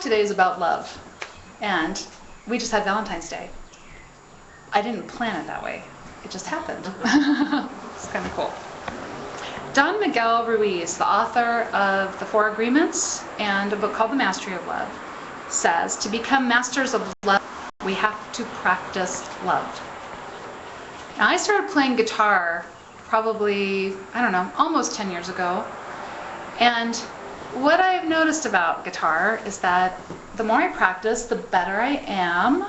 Today is about love, and we just had Valentine's Day. I didn't plan it that way. It just happened. It's kind of cool. Don Miguel Ruiz, the author of The Four Agreements and a book called The Mastery of Love, says to become masters of love, we have to practice love. Now, I started playing guitar probably, almost 10 years ago. And what I've noticed about guitar is that the more I practice, the better I am.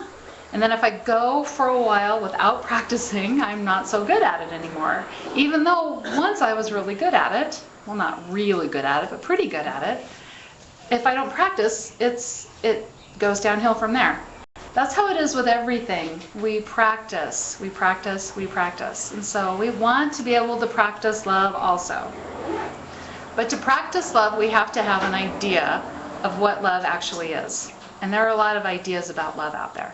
And then if I go for a while without practicing, I'm not so good at it anymore. Even though once I was really good at it, well, not really good at it, but pretty good at it, if I don't practice, it goes downhill from there. That's how it is with everything. We practice, we practice, we practice. And so we want to be able to practice love also. But to practice love, we have to have an idea of what love actually is. And there are a lot of ideas about love out there.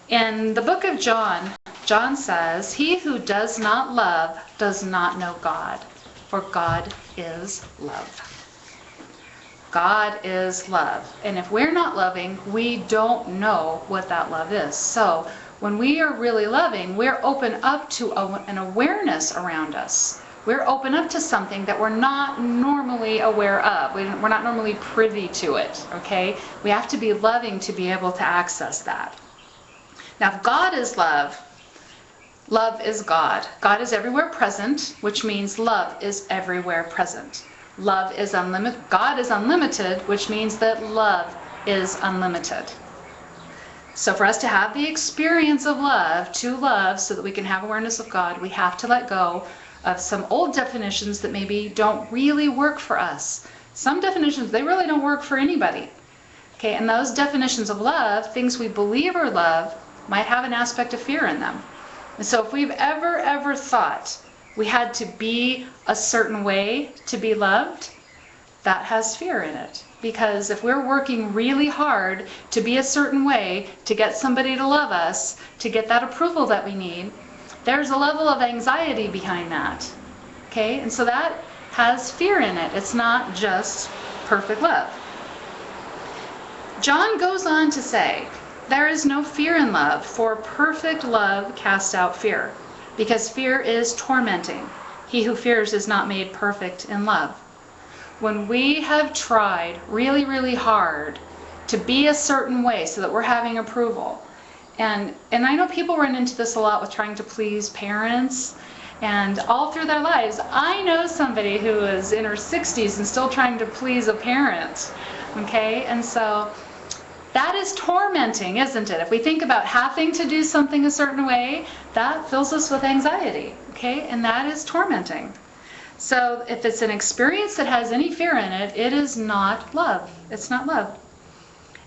In the book of John, John says, "He who does not love does not know God, for God is love." God is love. And if we're not loving, we don't know what that love is. So when we are really loving, we're open up to an awareness around us. We're open up to something that we're not normally aware of. We're not normally privy to it, okay? We have to be loving to be able to access that. Now, if God is love, love is God. God is everywhere present, which means love is everywhere present. Love is unlimited. God is unlimited, which means that love is unlimited. So for us to have the experience of love, to love, so that we can have awareness of God, we have to let go of some old definitions that maybe don't really work for us. Some definitions, they really don't work for anybody. Okay, and those definitions of love, things we believe are love, might have an aspect of fear in them. And so if we've ever thought we had to be a certain way to be loved, that has fear in it. Because if we're working really hard to be a certain way, to get somebody to love us, to get that approval that we need, there's a level of anxiety behind that. Okay, and so that has fear in it. It's not just perfect love. John goes on to say, "There is no fear in love, for perfect love casts out fear, because fear is tormenting. He who fears is not made perfect in love." When we have tried really hard to be a certain way so that we're having approval, and I know people run into this a lot with trying to please parents, and all through their lives. I know somebody who is in her 60s and still trying to please a parent, okay? And so that is tormenting, isn't it? If we think about having to do something a certain way, that fills us with anxiety, okay? And that is tormenting. So if it's an experience that has any fear in it, it is not love. It's not love.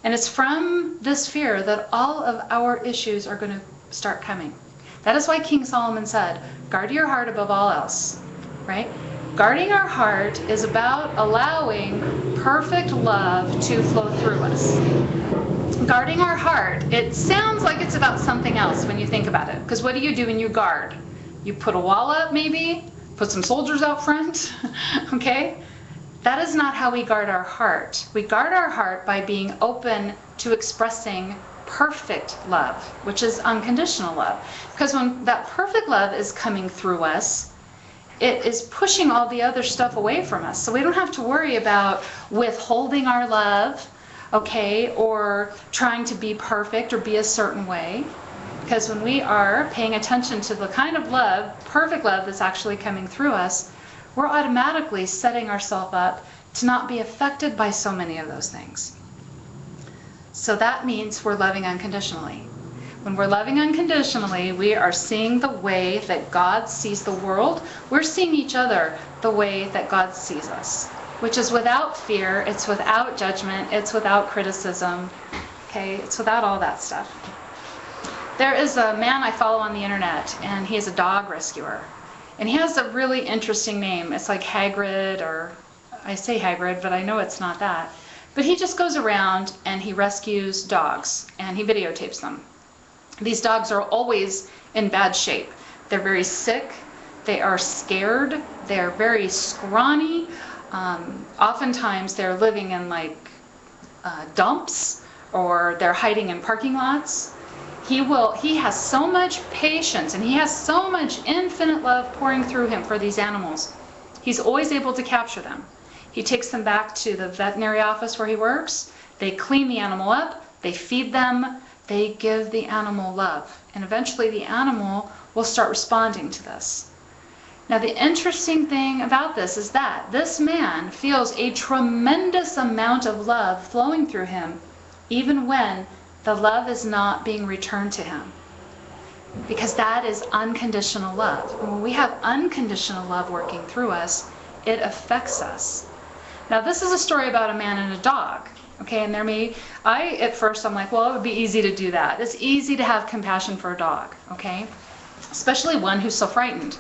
And it's from this fear that all of our issues are going to start coming. That is why King Solomon said, "Guard your heart above all else," right? Guarding our heart is about allowing perfect love to flow through us. Guarding our heart, it sounds like it's about something else when you think about it. Because what do you do when you guard? You put a wall up, maybe? Put some soldiers out front? Okay? That is not how we guard our heart. We guard our heart by being open to expressing perfect love, which is unconditional love. Because when that perfect love is coming through us, it is pushing all the other stuff away from us. So we don't have to worry about withholding our love, okay, or trying to be perfect or be a certain way. Because when we are paying attention to the kind of love, perfect love that's actually coming through us, we're automatically setting ourselves up to not be affected by so many of those things. So that means we're loving unconditionally. When we're loving unconditionally, we are seeing the way that God sees the world. We're seeing each other the way that God sees us, which is without fear, it's without judgment, it's without criticism, okay? It's without all that stuff. There is a man I follow on the internet, and he is a dog rescuer. And he has a really interesting name. It's like Hagrid, or I say Hagrid, but I know it's not that. But he just goes around and he rescues dogs, and he videotapes them. These dogs are always in bad shape. They're very sick, they are scared, they're very scrawny. Oftentimes they're living in like dumps or they're hiding in parking lots, he has so much patience and he has so much infinite love pouring through him for these animals. He's always able to capture them. He takes them back to the veterinary office where he works. They clean the animal up, they feed them, they give the animal love. And eventually the animal will start responding to this. Now the interesting thing about this is that this man feels a tremendous amount of love flowing through him, even when the love is not being returned to him. Because that is unconditional love. And when we have unconditional love working through us, it affects us. Now this is a story about a man and a dog. Okay, and at first I'm like, well, it would be easy to do that. It's easy to have compassion for a dog, okay? Especially one who's so frightened.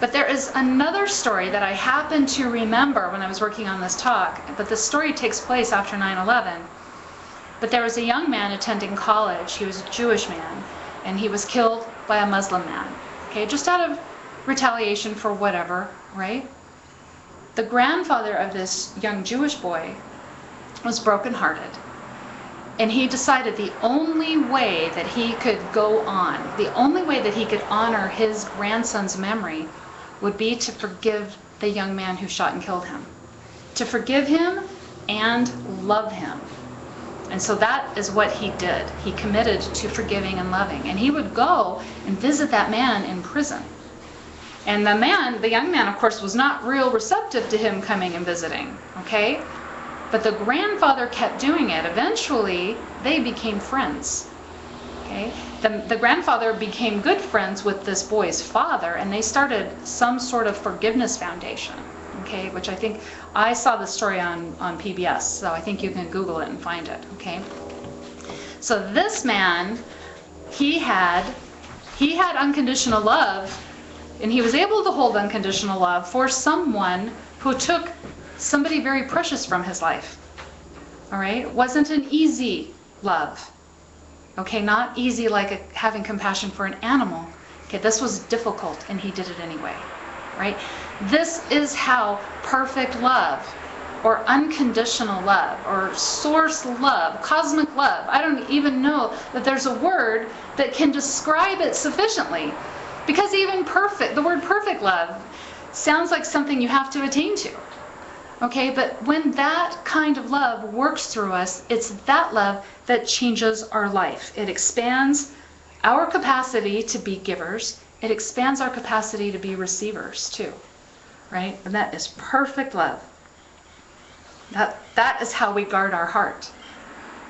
But there is another story that I happen to remember when I was working on this talk, but the story takes place after 9/11. But there was a young man attending college. He was a Jewish man, and he was killed by a Muslim man, okay, just out of retaliation for whatever, right? The grandfather of this young Jewish boy was brokenhearted, and he decided the only way that he could go on, the only way that he could honor his grandson's memory would be to forgive the young man who shot and killed him. To forgive him and love him. And so that is what he did. He committed to forgiving and loving. And he would go and visit that man in prison. And the young man, of course, was not real receptive to him coming and visiting, okay? But the grandfather kept doing it. Eventually, they became friends, okay? The grandfather became good friends with this boy's father, and they started some sort of forgiveness foundation, okay? Which I saw the story on PBS, so I think you can Google it and find it, okay? So this man, he had unconditional love, and he was able to hold unconditional love for someone who took somebody very precious from his life. All right? It wasn't an easy love. Okay, not easy like having compassion for an animal. Okay, this was difficult, and he did it anyway. Right? This is how perfect love, or unconditional love, or source love, cosmic love, I don't even know that there's a word that can describe it sufficiently. Because even the word perfect love sounds like something you have to attain to. Okay, but when that kind of love works through us, it's that love that changes our life. It expands our capacity to be givers. It expands our capacity to be receivers too, right? And that is perfect love. That is how we guard our heart.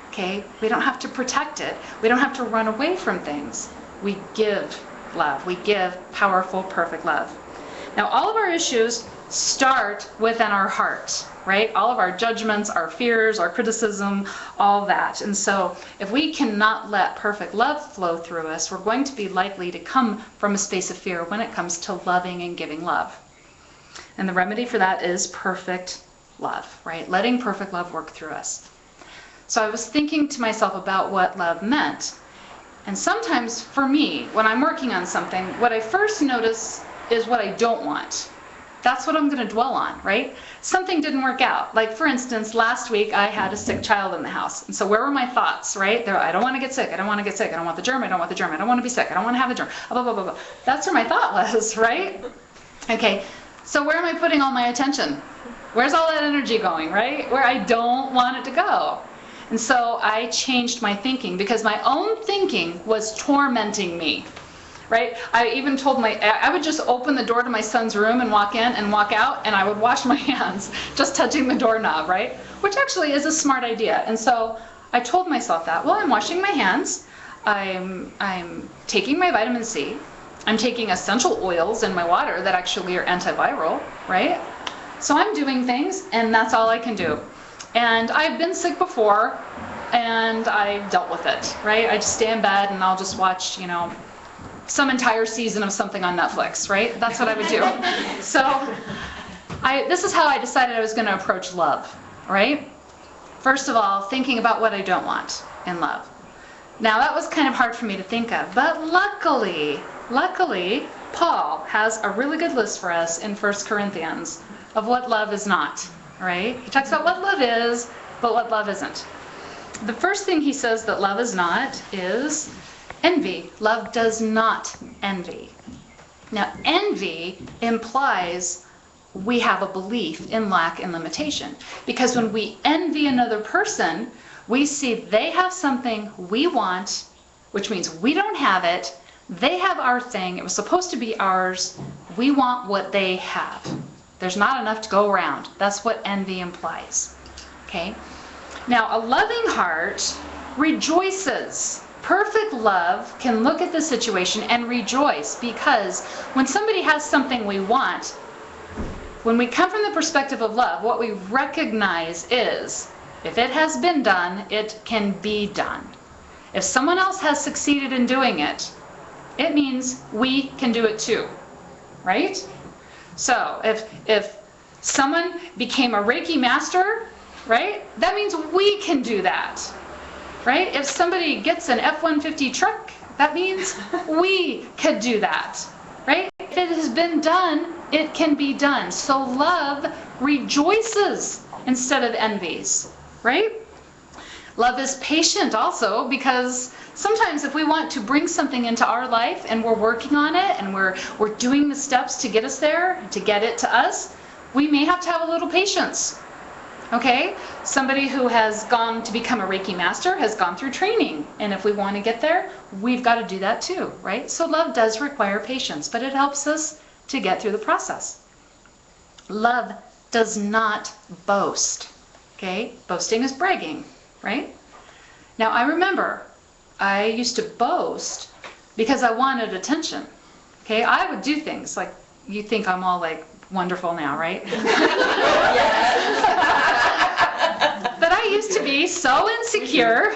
Okay, we don't have to protect it. We don't have to run away from things. We give love. We give powerful, perfect love. Now, all of our issues start within our heart, right? All of our judgments, our fears, our criticism, all that. And so if we cannot let perfect love flow through us, we're going to be likely to come from a space of fear when it comes to loving and giving love. And the remedy for that is perfect love, right? Letting perfect love work through us. So I was thinking to myself about what love meant. And sometimes for me, when I'm working on something, what I first notice is what I don't want. That's what I'm going to dwell on, right? Something didn't work out. Like, for instance, last week I had a sick child in the house. And so where were my thoughts, right? I don't want to get sick. I don't want to get sick. I don't want the germ. I don't want the germ. I don't want to be sick. I don't want to have the germ. Blah, blah, blah, blah. That's where my thought was, right? Okay, so where am I putting all my attention? Where's all that energy going, right? Where I don't want it to go. And so I changed my thinking because my own thinking was tormenting me. Right? I even told I would just open the door to my son's room and walk in and walk out, and I would wash my hands, just touching the doorknob, right? Which actually is a smart idea. And so I told myself that, well, I'm washing my hands, I'm taking my vitamin C, I'm taking essential oils in my water that actually are antiviral, right? So I'm doing things, and that's all I can do. And I've been sick before, and I've dealt with it, right? I just stay in bed, and I'll just watch, some entire season of something on Netflix, right? That's what I would do. So this is how I decided I was going to approach love, right? First of all, thinking about what I don't want in love. Now, that was kind of hard for me to think of, but luckily, Paul has a really good list for us in 1 Corinthians of what love is not, right? He talks about what love is but what love isn't. The first thing he says that love is not is envy. Love does not envy. Now, envy implies we have a belief in lack and limitation. Because when we envy another person, we see they have something we want, which means we don't have it. They have our thing. It was supposed to be ours. We want what they have. There's not enough to go around. That's what envy implies. Okay? Now, a loving heart rejoices. Perfect love can look at the situation and rejoice, because when somebody has something we want, when we come from the perspective of love, what we recognize is, if it has been done, it can be done. If someone else has succeeded in doing it, it means we can do it too, right? So if someone became a Reiki master, right, that means we can do that, right? If somebody gets an F-150 truck, that means we could do that, right? If it has been done, it can be done. So love rejoices instead of envies, right? Love is patient also, because sometimes if we want to bring something into our life and we're working on it and we're doing the steps to get us there, to get it to us, we may have to have a little patience. Okay? Somebody who has gone to become a Reiki master has gone through training. And if we want to get there, we've got to do that too, right? So love does require patience, but it helps us to get through the process. Love does not boast. Okay? Boasting is bragging, right? Now, I remember I used to boast because I wanted attention. Okay? I would do things like, you think I'm all like wonderful now, right? But I used to be so insecure.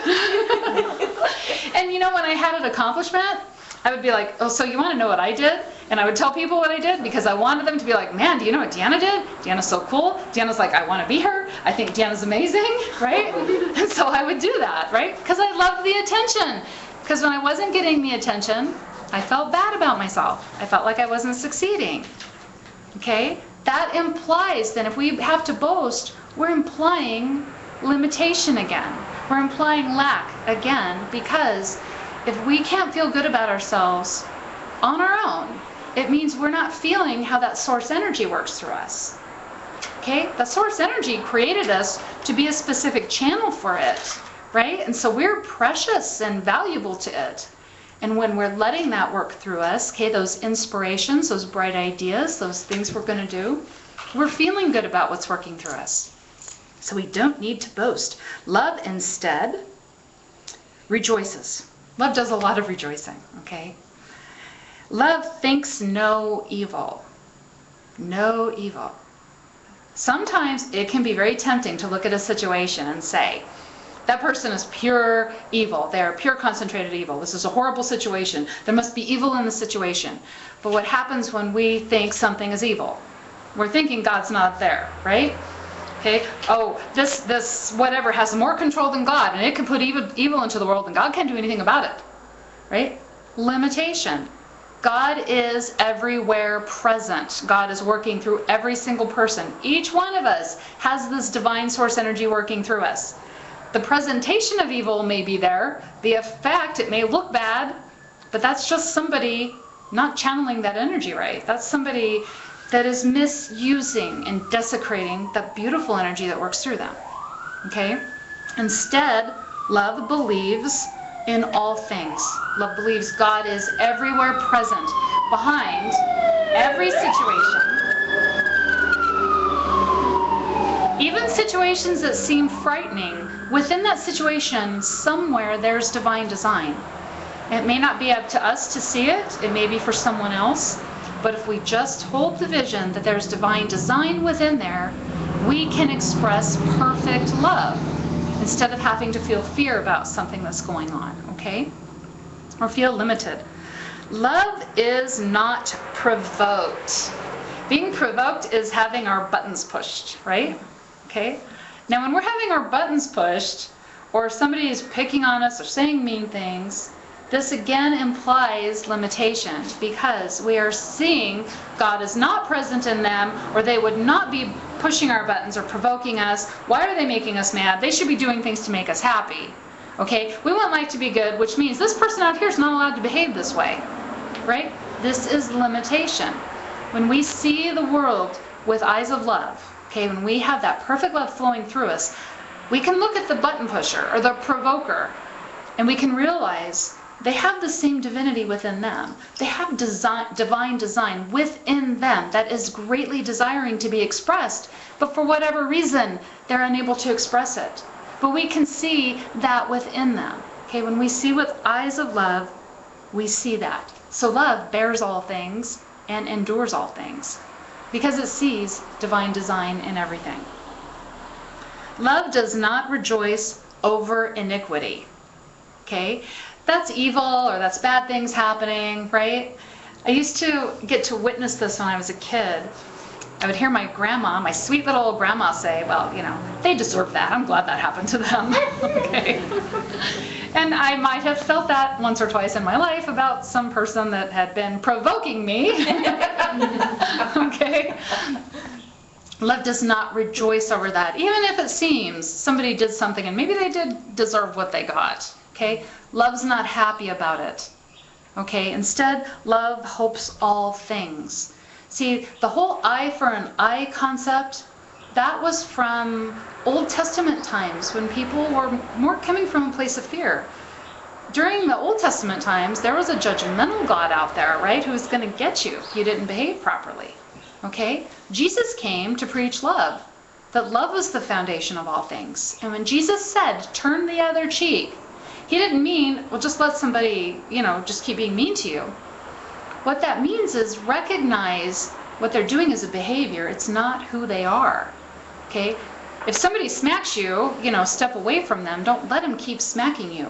And you know, when I had an accomplishment, I would be like, oh, so you want to know what I did? And I would tell people what I did because I wanted them to be like, man, do you know what Deanna did? Deanna's so cool. Deanna's like, I want to be her. I think Deanna's amazing, right? And so I would do that, right? Because I loved the attention. Because when I wasn't getting the attention, I felt bad about myself. I felt like I wasn't succeeding. Okay? That implies then if we have to boast, we're implying limitation again. We're implying lack again, because if we can't feel good about ourselves on our own, it means we're not feeling how that source energy works through us. Okay? The source energy created us to be a specific channel for it, right? And so we're precious and valuable to it. And when we're letting that work through us, okay, those inspirations, those bright ideas, those things we're going to do, we're feeling good about what's working through us. So we don't need to boast. Love instead rejoices. Love does a lot of rejoicing, okay? Love thinks no evil. No evil. Sometimes it can be very tempting to look at a situation and say, that person is pure evil. They're pure concentrated evil. This is a horrible situation. There must be evil in the situation. But what happens when we think something is evil? We're thinking God's not there, right? Okay. Oh, this whatever has more control than God, and it can put evil into the world, and God can't do anything about it, right? Limitation. God is everywhere present. God is working through every single person. Each one of us has this divine source energy working through us. The presentation of evil may be there. The effect, it may look bad, but that's just somebody not channeling that energy right. That's somebody that is misusing and desecrating that beautiful energy that works through them. Okay? Instead, love believes in all things. Love believes God is everywhere present, behind every situation. Even situations that seem frightening, within that situation, somewhere there's divine design. It may not be up to us to see it. It may be for someone else. But if we just hold the vision that there's divine design within there, we can express perfect love instead of having to feel fear about something that's going on, okay? Or feel limited. Love is not provoked. Being provoked is having our buttons pushed, right? Okay? Now, when we're having our buttons pushed, or somebody is picking on us or saying mean things, this again implies limitation, because we are seeing God is not present in them, or they would not be pushing our buttons or provoking us. Why are they making us mad? They should be doing things to make us happy. Okay? We want life to be good, which means this person out here is not allowed to behave this way. Right? This is limitation. When we see the world with eyes of love, okay, when we have that perfect love flowing through us, we can look at the button pusher or the provoker, and we can realize they have the same divinity within them. They have divine design within them that is greatly desiring to be expressed, but for whatever reason, they're unable to express it. But we can see that within them. Okay, when we see with eyes of love, we see that. So love bears all things and endures all things because it sees divine design in everything. Love does not rejoice over iniquity. Okay? That's evil or that's bad things happening, right? I used to get to witness this when I was a kid. I would hear my grandma, my sweet little old grandma say, well, you know, they deserve that. I'm glad that happened to them. Okay. And I might have felt that once or twice in my life about some person that had been provoking me. Okay. Love does not rejoice over that, even if it seems somebody did something and maybe they did deserve what they got. Okay? Love's not happy about it. Okay? Instead, love hopes all things. See, the whole eye for an eye concept, that was from Old Testament times when people were more coming from a place of fear. During the Old Testament times, there was a judgmental God out there, right, who was going to get you if you didn't behave properly. Okay? Jesus came to preach love, that love was the foundation of all things. And when Jesus said, turn the other cheek, he didn't mean, well, just let somebody, you know, just keep being mean to you. What that means is recognize what they're doing as a behavior. It's not who they are. Okay? If somebody smacks you, you know, step away from them. Don't let them keep smacking you.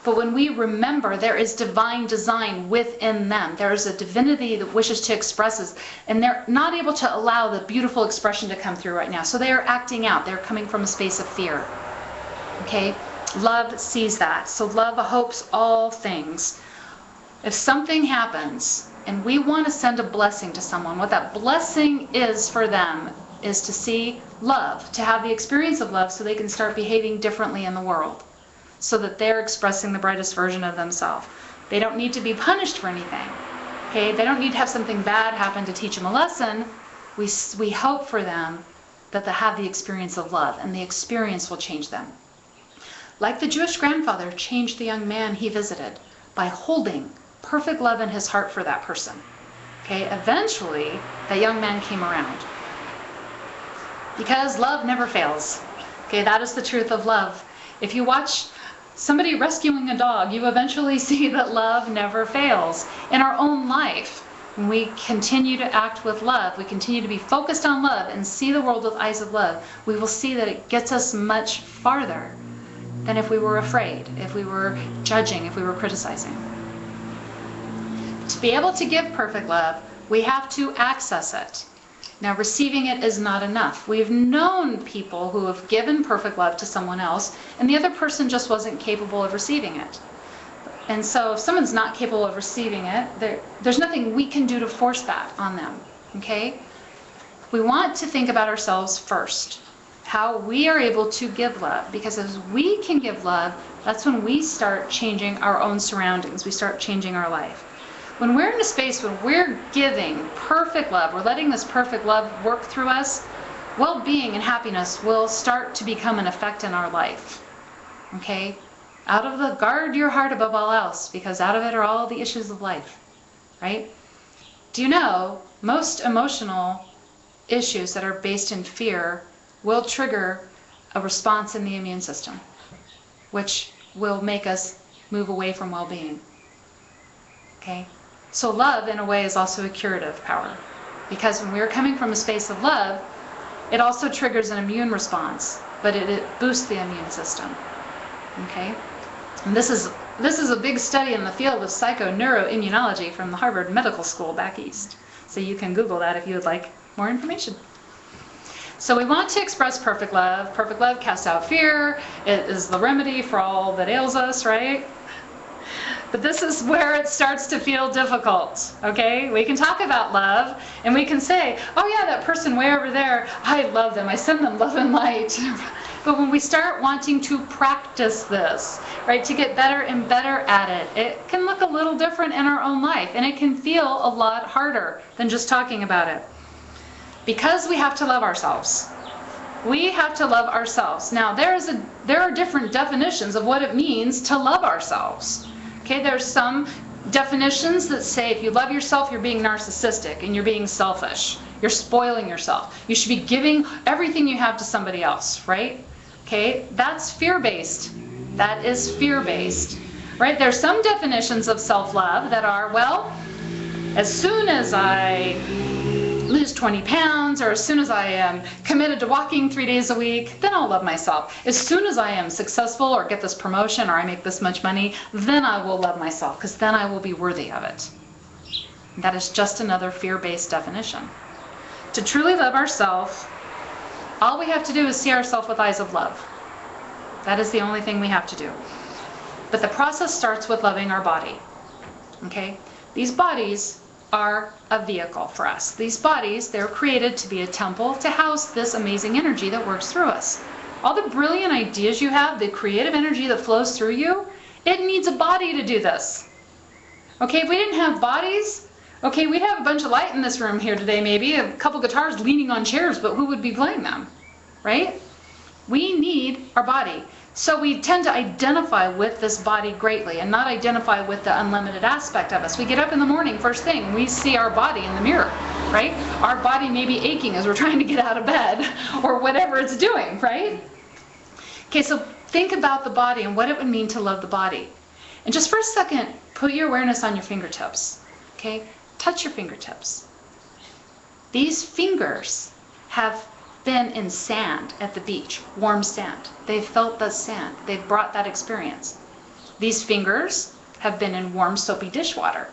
But when we remember there is divine design within them, there is a divinity that wishes to express us, and they're not able to allow the beautiful expression to come through right now. So they are acting out. They're coming from a space of fear. Okay? Love sees that. So love hopes all things. If something happens and we want to send a blessing to someone, what that blessing is for them is to see love, to have the experience of love so they can start behaving differently in the world, so that they're expressing the brightest version of themselves. They don't need to be punished for anything. Okay? They don't need to have something bad happen to teach them a lesson. We hope for them that they have the experience of love, and the experience will change them. Like the Jewish grandfather changed the young man he visited by holding perfect love in his heart for that person. Okay? Eventually, that young man came around. Because love never fails. Okay? That is the truth of love. If you watch somebody rescuing a dog, you eventually see that love never fails. In our own life, when we continue to act with love, we continue to be focused on love and see the world with eyes of love, we will see that it gets us much farther than if we were afraid, if we were judging, if we were criticizing. To be able to give perfect love, we have to access it. Now, receiving it is not enough. We've known people who have given perfect love to someone else, and the other person just wasn't capable of receiving it. And so if someone's not capable of receiving it, there's nothing we can do to force that on them. Okay? We want to think about ourselves first, how we are able to give love, because as we can give love, that's when we start changing our own surroundings. We start changing our life. When we're in a space when we're giving perfect love, we're letting this perfect love work through us, well-being and happiness will start to become an effect in our life. Okay? Guard your heart above all else, because out of it are all the issues of life. Right? Do you know most emotional issues that are based in fear will trigger a response in the immune system, which will make us move away from well-being. Okay? So love, in a way, is also a curative power. Because when we're coming from a space of love, it also triggers an immune response, but it boosts the immune system. Okay? And this is a big study in the field of psychoneuroimmunology from the Harvard Medical School back east. So you can Google that if you would like more information. So we want to express perfect love. Perfect love casts out fear. It is the remedy for all that ails us, right? But this is where it starts to feel difficult, okay? We can talk about love, and we can say, oh yeah, that person way over there, I love them, I send them love and light. But when we start wanting to practice this, right, to get better and better at it, it can look a little different in our own life, and it can feel a lot harder than just talking about it. Because we have to love ourselves. We have to love ourselves. Now, there are different definitions of what it means to love ourselves. Okay, there's some definitions that say if you love yourself, you're being narcissistic and you're being selfish. You're spoiling yourself. You should be giving everything you have to somebody else, right? Okay, that's fear-based. That is fear-based, right? There's some definitions of self-love that are, well, as soon as I lose 20 pounds, or as soon as I am committed to walking 3 days a week, then I'll love myself. As soon as I am successful or get this promotion or I make this much money, then I will love myself, because then I will be worthy of it. That is just another fear-based definition. To truly love ourselves, all we have to do is see ourselves with eyes of love. That is the only thing we have to do. But the process starts with loving our body. Okay? These bodies are a vehicle for us. These bodies, they're created to be a temple to house this amazing energy that works through us. All the brilliant ideas you have, the creative energy that flows through you, it needs a body to do this. Okay, if we didn't have bodies, okay, we'd have a bunch of light in this room here today, maybe a couple guitars leaning on chairs, but who would be playing them, right? We need our body. So we tend to identify with this body greatly and not identify with the unlimited aspect of us. We get up in the morning, first thing, we see our body in the mirror, right? Our body may be aching as we're trying to get out of bed or whatever it's doing, right? Okay, so think about the body and what it would mean to love the body. And just for a second, put your awareness on your fingertips, okay? Touch your fingertips. These fingers have been in sand at the beach, warm sand. They've felt the sand. They've brought that experience. These fingers have been in warm, soapy dishwater.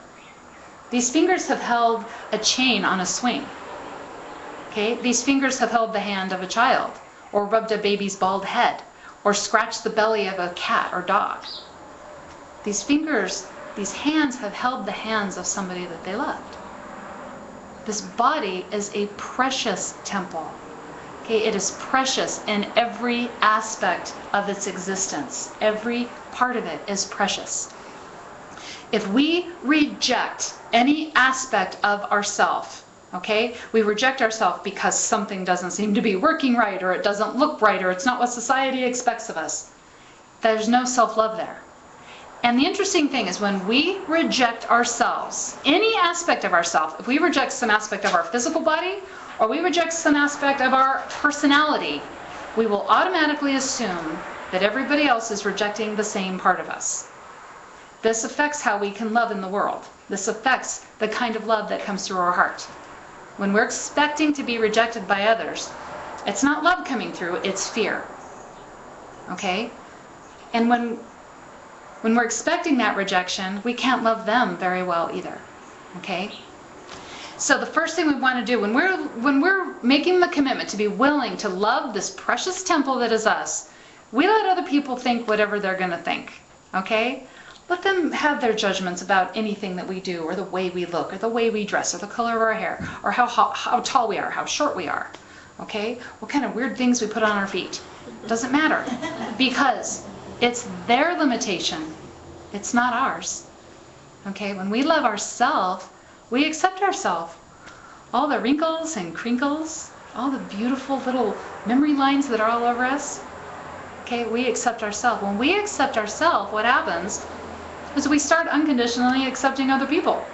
These fingers have held a chain on a swing. Okay? These fingers have held the hand of a child, or rubbed a baby's bald head, or scratched the belly of a cat or dog. These fingers, these hands have held the hands of somebody that they loved. This body is a precious temple. Okay, it is precious in every aspect of its existence. Every part of it is precious. If we reject any aspect of ourself, okay, we reject ourselves because something doesn't seem to be working right, or it doesn't look right, or it's not what society expects of us, there's no self-love there. And the interesting thing is when we reject ourselves, any aspect of ourselves, if we reject some aspect of our physical body, or we reject some aspect of our personality, we will automatically assume that everybody else is rejecting the same part of us. This affects how we can love in the world. This affects the kind of love that comes through our heart. When we're expecting to be rejected by others, it's not love coming through, it's fear. Okay? And when we're expecting that rejection, we can't love them very well either. Okay? So the first thing we want to do when we're making the commitment to be willing to love this precious temple that is us, we let other people think whatever they're going to think. Okay? Let them have their judgments about anything that we do, or the way we look, or the way we dress, or the color of our hair, or how tall we are, how short we are. Okay? What kind of weird things we put on our feet. It doesn't matter. Because it's their limitation. It's not ours. Okay? When we love ourselves, we accept ourselves. All the wrinkles and crinkles, all the beautiful little memory lines that are all over us. Okay, we accept ourselves. When we accept ourselves, what happens is we start unconditionally accepting other people.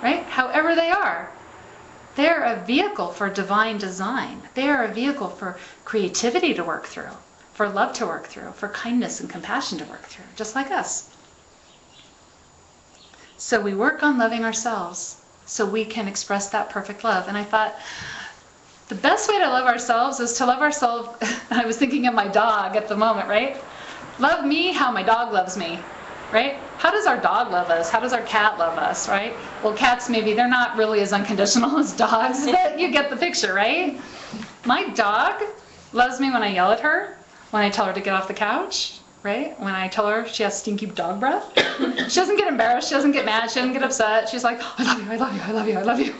Right? However they are. They're a vehicle for divine design. They are a vehicle for creativity to work through, for love to work through, for kindness and compassion to work through, just like us. So we work on loving ourselves so we can express that perfect love. And I thought, the best way to love ourselves is to love ourselves. I was thinking of my dog at the moment, right? Love me how my dog loves me, right? How does our dog love us? How does our cat love us, right? Well, cats, maybe they're not really as unconditional as dogs, but you get the picture, right? My dog loves me when I yell at her, when I tell her to get off the couch, right? When I tell her she has stinky dog breath, she doesn't get embarrassed, she doesn't get mad, she doesn't get upset. She's like, I love you, I love you, I love you, I love you.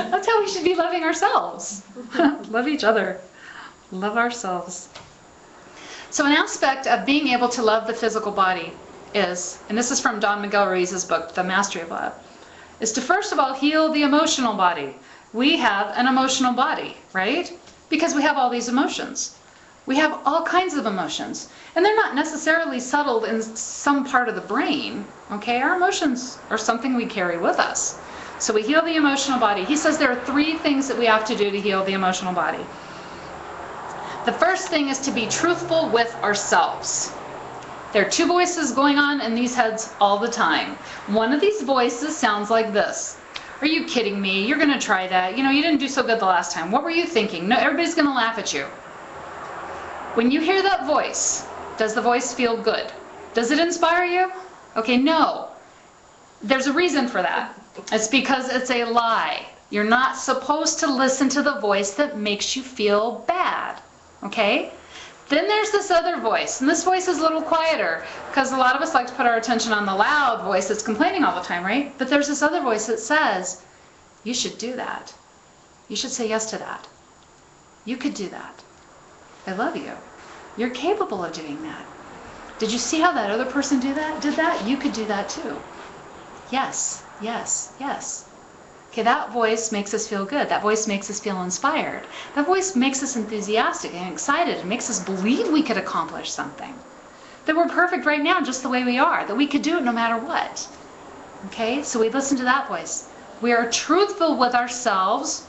That's how we should be loving ourselves. Love each other. Love ourselves. So an aspect of being able to love the physical body is, and this is from Don Miguel Ruiz's book, The Mastery of Love, is to first of all heal the emotional body. We have an emotional body, right? Because we have all these emotions. We have all kinds of emotions. And they're not necessarily settled in some part of the brain, okay? Our emotions are something we carry with us. So we heal the emotional body. He says there are 3 things that we have to do to heal the emotional body. The first thing is to be truthful with ourselves. There are 2 voices going on in these heads all the time. One of these voices sounds like this. Are you kidding me? You're going to try that. You know, you didn't do so good the last time. What were you thinking? No, everybody's going to laugh at you. When you hear that voice, does the voice feel good? Does it inspire you? Okay, no. There's a reason for that. It's because it's a lie. You're not supposed to listen to the voice that makes you feel bad. Okay? Then there's this other voice, and this voice is a little quieter because a lot of us like to put our attention on the loud voice that's complaining all the time, right? But there's this other voice that says, you should do that. You should say yes to that. You could do that. I love you. You're capable of doing that. Did you see how that other person did that? You could do that too. Yes, yes, yes. Okay, that voice makes us feel good. That voice makes us feel inspired. That voice makes us enthusiastic and excited. It makes us believe we could accomplish something. That we're perfect right now just the way we are. That we could do it no matter what. Okay, so we listen to that voice. We are truthful with ourselves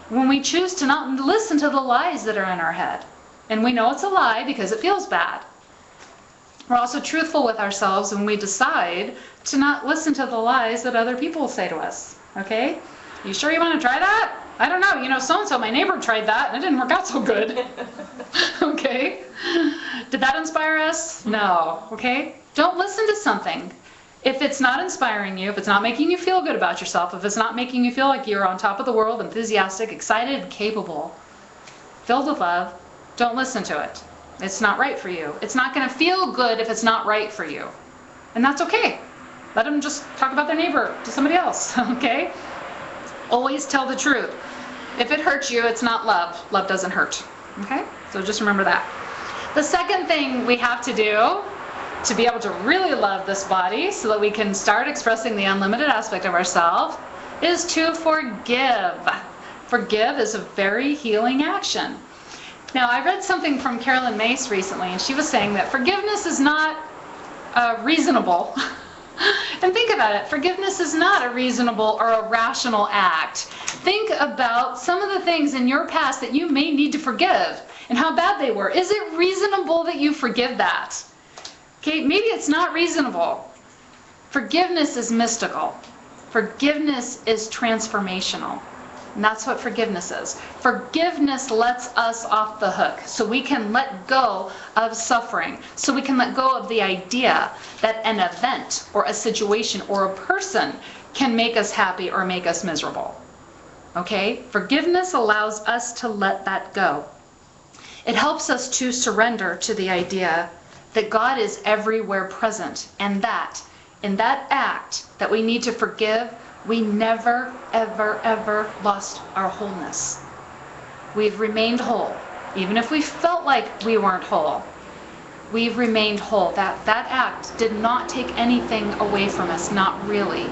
when we choose to not listen to the lies that are in our head. And we know it's a lie because it feels bad. We're also truthful with ourselves when we decide to not listen to the lies that other people say to us. Okay? You sure you want to try that? I don't know. You know, so-and-so, my neighbor tried that and it didn't work out so good. Okay? Did that inspire us? No. Okay? Don't listen to something. If it's not inspiring you, if it's not making you feel good about yourself, if it's not making you feel like you're on top of the world, enthusiastic, excited, capable, filled with love, don't listen to it. It's not right for you. It's not going to feel good if it's not right for you. And that's okay. Let them just talk about their neighbor to somebody else, okay? Always tell the truth. If it hurts you, it's not love. Love doesn't hurt, okay? So just remember that. The second thing we have to do to be able to really love this body so that we can start expressing the unlimited aspect of ourselves is to forgive. Forgive is a very healing action. Now, I read something from Carolyn Mace recently, and she was saying that forgiveness is not reasonable. And think about it. Forgiveness is not a reasonable or a rational act. Think about some of the things in your past that you may need to forgive and how bad they were. Is it reasonable that you forgive that? Okay, maybe it's not reasonable. Forgiveness is mystical. Forgiveness is transformational. And that's what forgiveness is. Forgiveness lets us off the hook so we can let go of suffering, so we can let go of the idea that an event or a situation or a person can make us happy or make us miserable. Okay? Forgiveness allows us to let that go. It helps us to surrender to the idea that God is everywhere present, and that in that act that we need to forgive, we never, ever, ever lost our wholeness. We've remained whole. Even if we felt like we weren't whole, we've remained whole. That act did not take anything away from us, not really.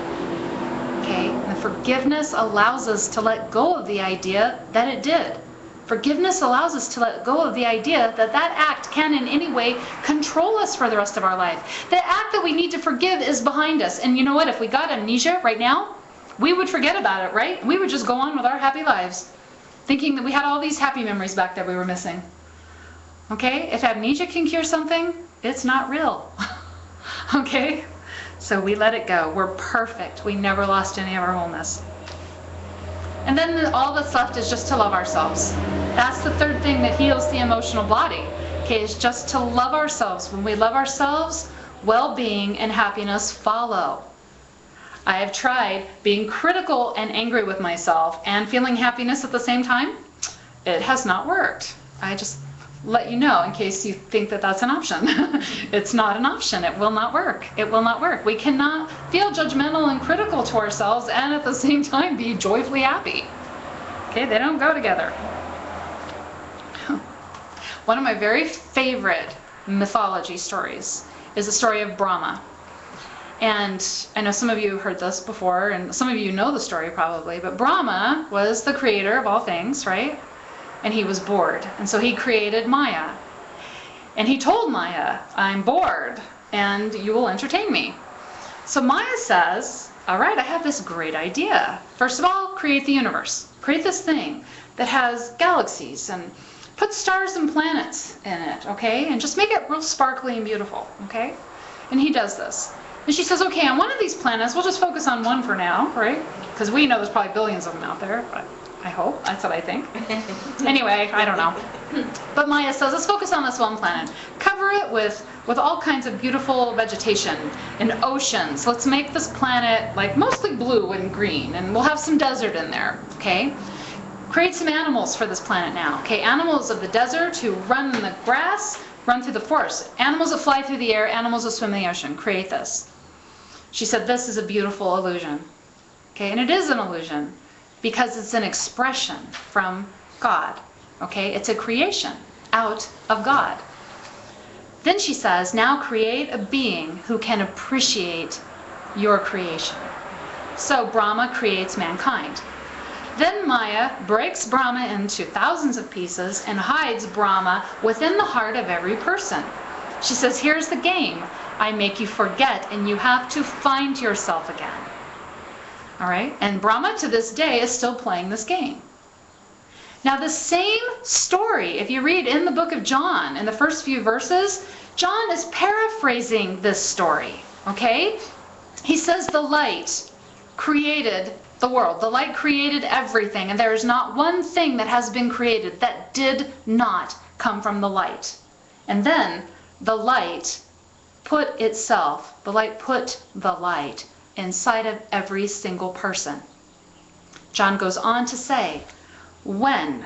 Okay? And forgiveness allows us to let go of the idea that it did. Forgiveness allows us to let go of the idea that that act can in any way control us for the rest of our life. The act that we need to forgive is behind us. And you know what? If we got amnesia right now, we would forget about it, right? We would just go on with our happy lives, thinking that we had all these happy memories back that we were missing. Okay? If amnesia can cure something, it's not real. Okay? So we let it go. We're perfect. We never lost any of our wholeness. And then all that's left is just to love ourselves. That's the third thing that heals the emotional body. Okay, is just to love ourselves. When we love ourselves, well-being and happiness follow. I have tried being critical and angry with myself and feeling happiness at the same time. It has not worked. I just let you know in case you think that that's an option. It's not an option. It will not work. It will not work. We cannot feel judgmental and critical to ourselves and at the same time be joyfully happy. Okay, they don't go together. One of my very favorite mythology stories is the story of Brahma. And I know some of you have heard this before, and some of you know the story probably, but Brahma was the creator of all things, right? And he was bored. And so he created Maya. And he told Maya, I'm bored, and you will entertain me. So Maya says, all right, I have this great idea. First of all, create the universe. Create this thing that has galaxies and put stars and planets in it, okay? And just make it real sparkly and beautiful, okay? And he does this. And she says, okay, on one of these planets, we'll just focus on one for now, right? Because we know there's probably billions of them out there, but I hope. That's what I think. Anyway, I don't know. But Maya says, let's focus on this one planet. Cover it with all kinds of beautiful vegetation and oceans. Let's make this planet like mostly blue and green, and we'll have some desert in there, okay? Create some animals for this planet now, okay? Animals of the desert who run in the grass, run through the forest. Animals that fly through the air, animals that swim in the ocean. Create this. She said, this is a beautiful illusion, okay? And it is an illusion because it's an expression from God, okay? It's a creation out of God. Then she says, now create a being who can appreciate your creation. So Brahma creates mankind. Then Maya breaks Brahma into thousands of pieces and hides Brahma within the heart of every person. She says, here's the game. I make you forget, and you have to find yourself again. All right? And Brahma to this day is still playing this game. Now the same story, if you read in the book of John, in the first few verses, John is paraphrasing this story, okay? He says the light created the world. The light created everything, and there is not one thing that has been created that did not come from the light. And then the light put the light inside of every single person. John goes on to say, when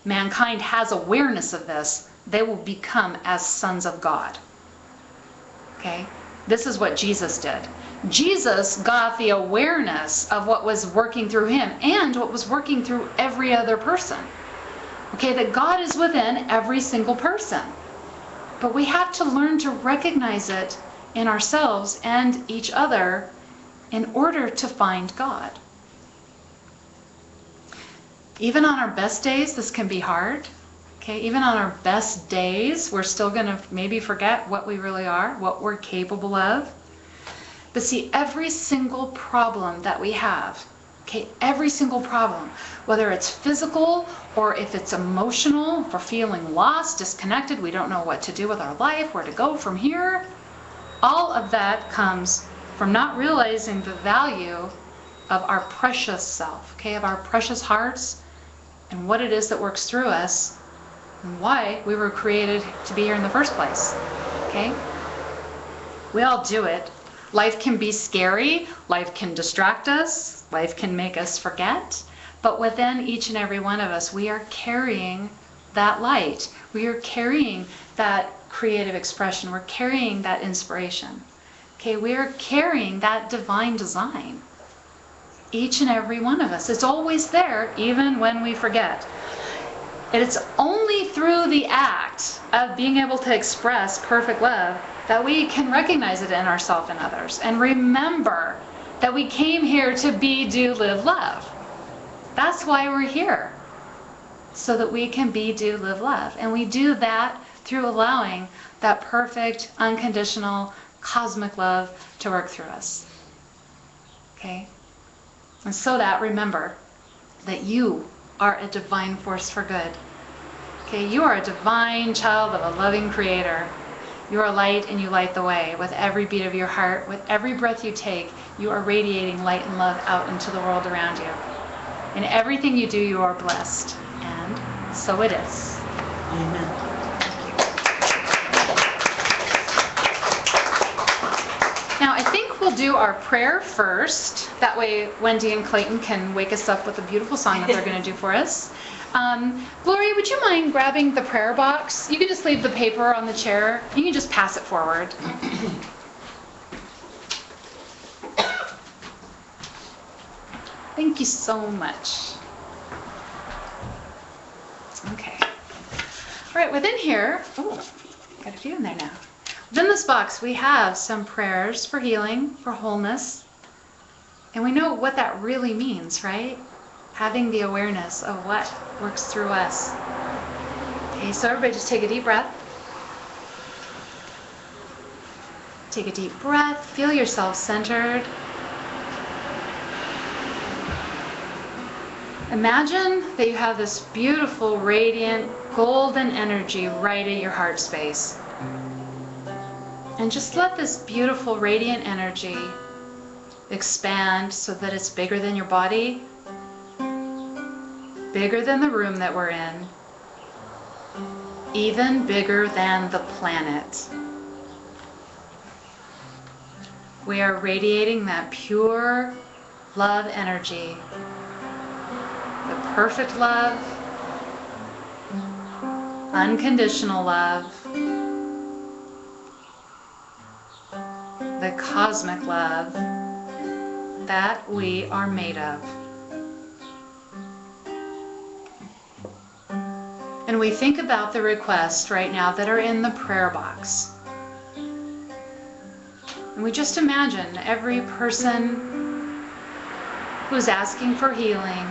mankind has awareness of this, they will become as sons of God. Okay? This is what Jesus did. Jesus got the awareness of what was working through him and what was working through every other person. Okay, that God is within every single person. But we have to learn to recognize it in ourselves and each other in order to find God. Even on our best days, this can be hard. Okay, even on our best days, we're still going to maybe forget what we really are, what we're capable of. But see, every single problem that we have, okay, every single problem, whether it's physical or if it's emotional, if we're feeling lost, disconnected, we don't know what to do with our life, where to go from here, all of that comes from not realizing the value of our precious self, okay, of our precious hearts and what it is that works through us and why we were created to be here in the first place, okay? We all do it. Life can be scary, life can distract us, life can make us forget, but within each and every one of us, we are carrying that light. We are carrying that creative expression. We're carrying that inspiration. Okay, we are carrying that divine design. Each and every one of us. It's always there, even when we forget. And it's only through the act of being able to express perfect love that we can recognize it in ourselves and others. And remember that we came here to be, do, live, love. That's why we're here. So that we can be, do, live, love. And we do that through allowing that perfect, unconditional, cosmic love to work through us. Okay? And so that, remember that you are a divine force for good. Okay? You are a divine child of a loving creator. You are light and you light the way. With every beat of your heart, with every breath you take, you are radiating light and love out into the world around you. In everything you do, you are blessed. And so it is. Amen. Now, I think we'll do our prayer first. That way, Wendy and Clayton can wake us up with a beautiful song that they're going to do for us. Gloria, would you mind grabbing the prayer box? You can just leave the paper on the chair. You can just pass it forward. Thank you so much. Okay. All right, within here, got a few in there now. Within this box, we have some prayers for healing, for wholeness. And we know what that really means, right? Having the awareness of what works through us. Okay, so everybody just take a deep breath. Take a deep breath. Feel yourself centered. Imagine that you have this beautiful, radiant, golden energy right at your heart space. And just let this beautiful, radiant energy expand so that it's bigger than your body, bigger than the room that we're in, even bigger than the planet. We are radiating that pure love energy, the perfect love, unconditional love, the cosmic love that we are made of. And we think about the requests right now that are in the prayer box. And we just imagine every person who's asking for healing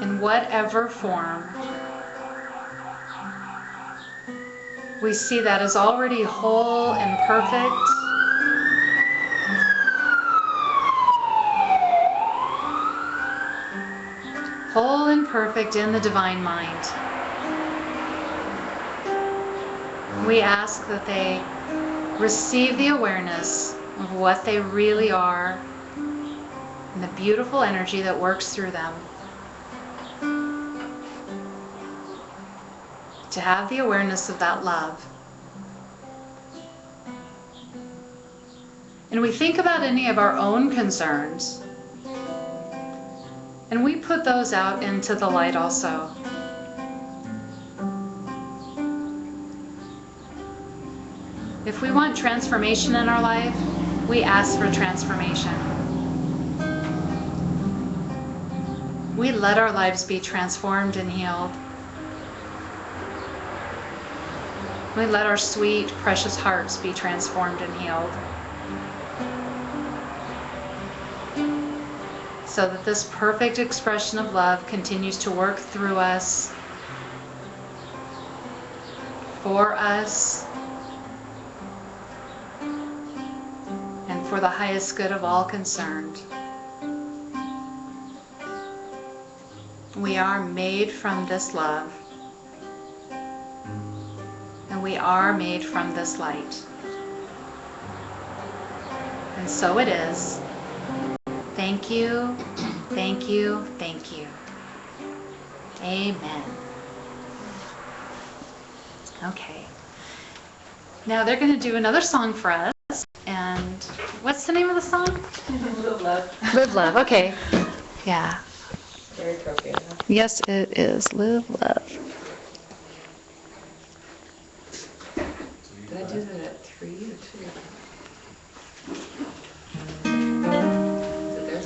in whatever form. We see that as already whole and perfect. Whole and perfect in the divine mind. We ask that they receive the awareness of what they really are and the beautiful energy that works through them. To have the awareness of that love. And we think about any of our own concerns, and we put those out into the light also. If we want transformation in our life, we ask for transformation. We let our lives be transformed and healed. We let our sweet, precious hearts be transformed and healed. So that this perfect expression of love continues to work through us, for us, and for the highest good of all concerned. We are made from this love. And we are made from this light. And so it is. Thank you, thank you, thank you. Amen. Okay. Now they're going to do another song for us. And what's the name of the song? Live Love. Live Love, okay. Yeah. Very appropriate. Huh? Yes, it is. Live Love. Did I do that at 3 or 2? Is it there?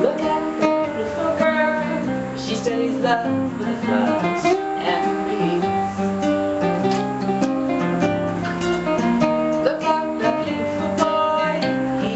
Look at the beautiful girl. She studies love with the flowers and me. Look at the beautiful boy. He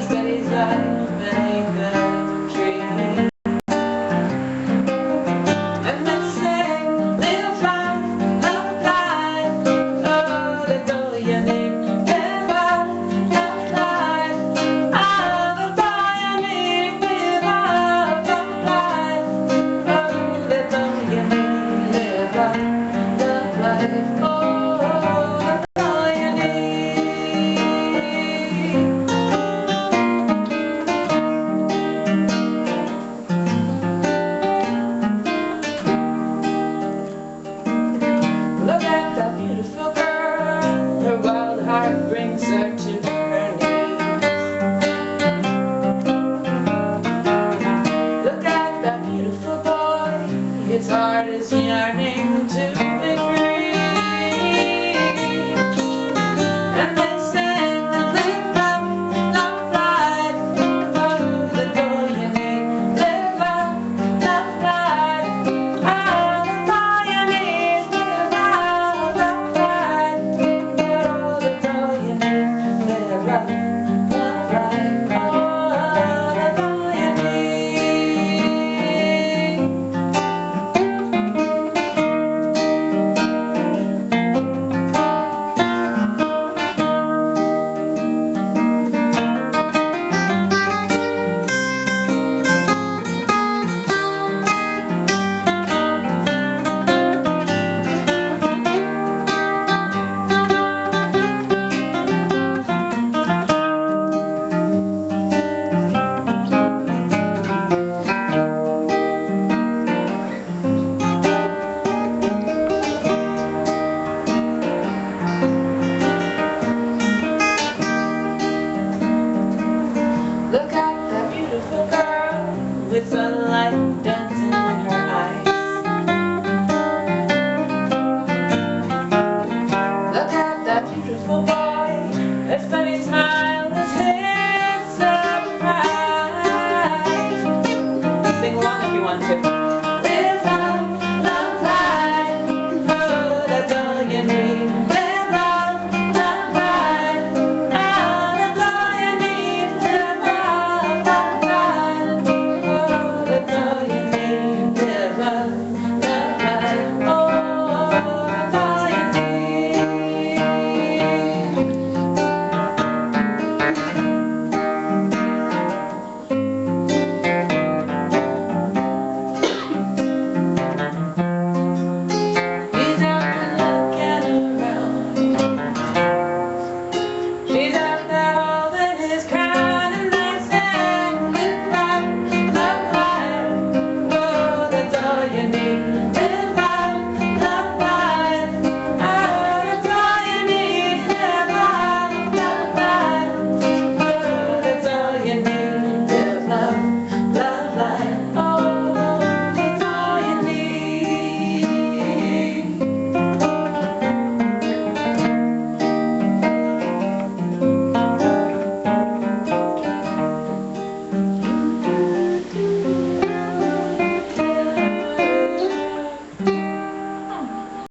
truthful boy.